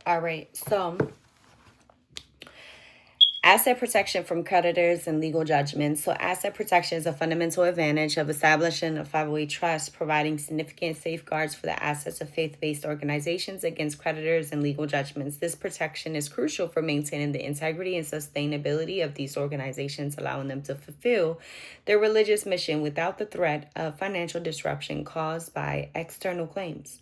All right. So, asset protection from creditors and legal judgments. So, asset protection is a fundamental advantage of establishing a 508 trust, providing significant safeguards for the assets of faith based organizations against creditors and legal judgments. This protection is crucial for maintaining the integrity and sustainability of these organizations, allowing them to fulfill their religious mission without the threat of financial disruption caused by external claims.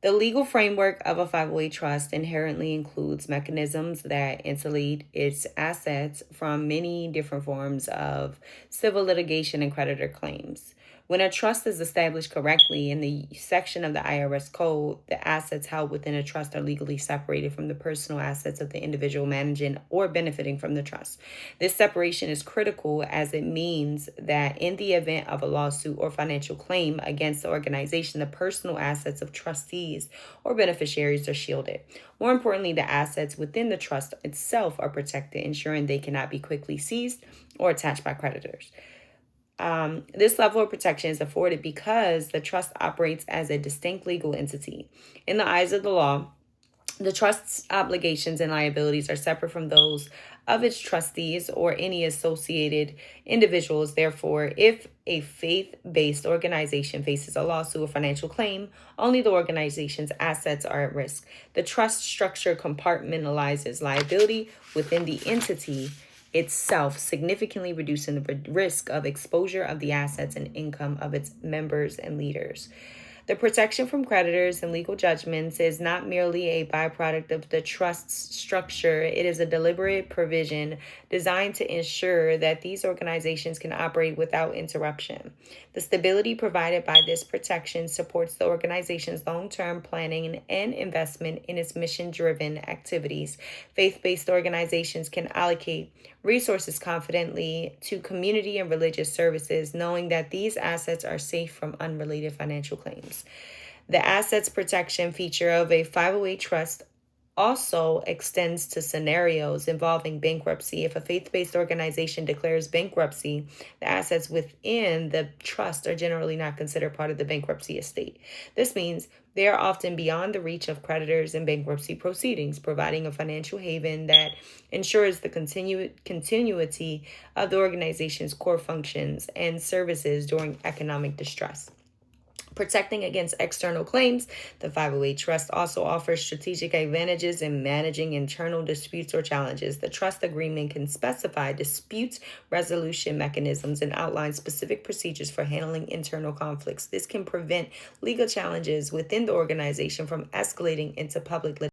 The legal framework of a 508 trust inherently includes mechanisms that insulate its assets from many different forms of civil litigation and creditor claims. When a trust is established correctly in the section of the IRS code, the assets held within a trust are legally separated from the personal assets of the individual managing or benefiting from the trust. This separation is critical as it means that in the event of a lawsuit or financial claim against the organization, the personal assets of trustees or beneficiaries are shielded. More importantly, the assets within the trust itself are protected, ensuring they cannot be quickly seized or attached by creditors. This level of protection is afforded because the trust operates as a distinct legal entity. In the eyes of the law, the trust's obligations and liabilities are separate from those of its trustees or any associated individuals. Therefore, if a faith based organization faces a lawsuit or financial claim, only the organization's assets are at risk. The trust structure compartmentalizes liability within the entity itself, significantly reducing the risk of exposure of the assets and income of its members and leaders. The protection from creditors and legal judgments is not merely a byproduct of the trust's structure, it is a deliberate provision designed to ensure that these organizations can operate without interruption. The stability provided by this protection supports the organization's long term planning and investment in its mission driven activities. Faith based organizations can allocate resources confidently to community and religious services, knowing that these assets are safe from unrelated financial claims. The assets protection feature of a 508 trust also extends to scenarios involving bankruptcy. If a faith based organization declares bankruptcy, the assets within the trust are generally not considered part of the bankruptcy estate. This means they are often beyond the reach of creditors in bankruptcy proceedings, providing a financial haven that ensures the continuity of the organization's core functions and services during economic distress. Protecting against external claims, the 508 Trust also offers strategic advantages in managing internal disputes or challenges. The trust agreement can specify dispute resolution mechanisms and outline specific procedures for handling internal conflicts. This can prevent legal challenges within the organization from escalating into public litigation.